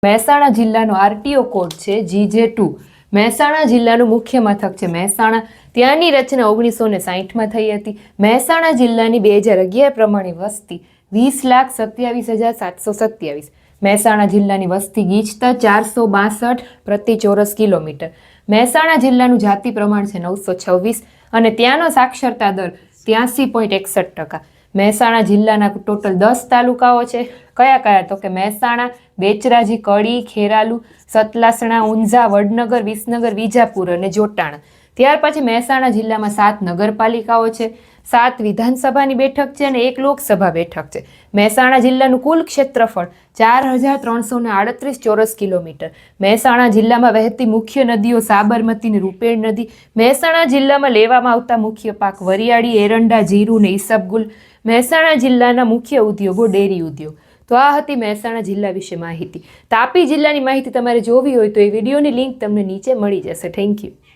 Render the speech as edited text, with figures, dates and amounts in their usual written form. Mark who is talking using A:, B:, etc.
A: મહેસાણા જિલ્લાનો RTO code છે GJ2। Mehsana જિલ્લાનું મુખ્ય મથક છે મહેસાણા। ત્યાંની રચના 1960માં થઈ હતી। મહેસાણા જિલ્લાની 2011 પ્રમાણે વસ્તી 20,27,727। મહેસાણા જિલ્લાની વસ્તી ગીચતા 462 પ્રતિ ચોરસ કિલોમીટર। મહેસાણા જિલ્લાનું જાતિ પ્રમાણ છે 926 અને ત્યાંનો સાક્ષરતા દર 83.61%। મહેસાણા જિલ્લાના ટોટલ 10 તાલુકાઓ છે। કયા કયા? તો કે મહેસાણા, બેચરાજી, કડી, ખેરાલુ, સતલાસણા, ઊંઝા, વડનગર, વિસનગર, વિજાપુર અને જોટાણા। ત્યાર પછી મહેસાણા જિલ્લામાં 7 નગરપાલિકાઓ છે, 7 વિધાનસભાની બેઠક છે અને 1 લોકસભા બેઠક છે। મહેસાણા જિલ્લાનું કુલ ક્ષેત્રફળ 4,338 ચોરસ કિલોમીટર। મહેસાણા જિલ્લામાં વહેતી મુખ્ય નદીઓ સાબરમતી અને રૂપેણ નદી। મહેસાણા જિલ્લામાં લેવામાં આવતા મુખ્ય પાક વરિયાળી, એરંડા, જીરું અને ઈસબગુલ। મહેસાણા જિલ્લાના મુખ્ય ઉદ્યોગો ડેરી ઉદ્યોગ। તો આ હતી મહેસાણા જિલ્લા વિશે માહિતી। તાપી જિલ્લાની માહિતી તમારે જોવી હોય તો એ વિડીયોની લિંક તમને નીચે મળી જશે। Thank you.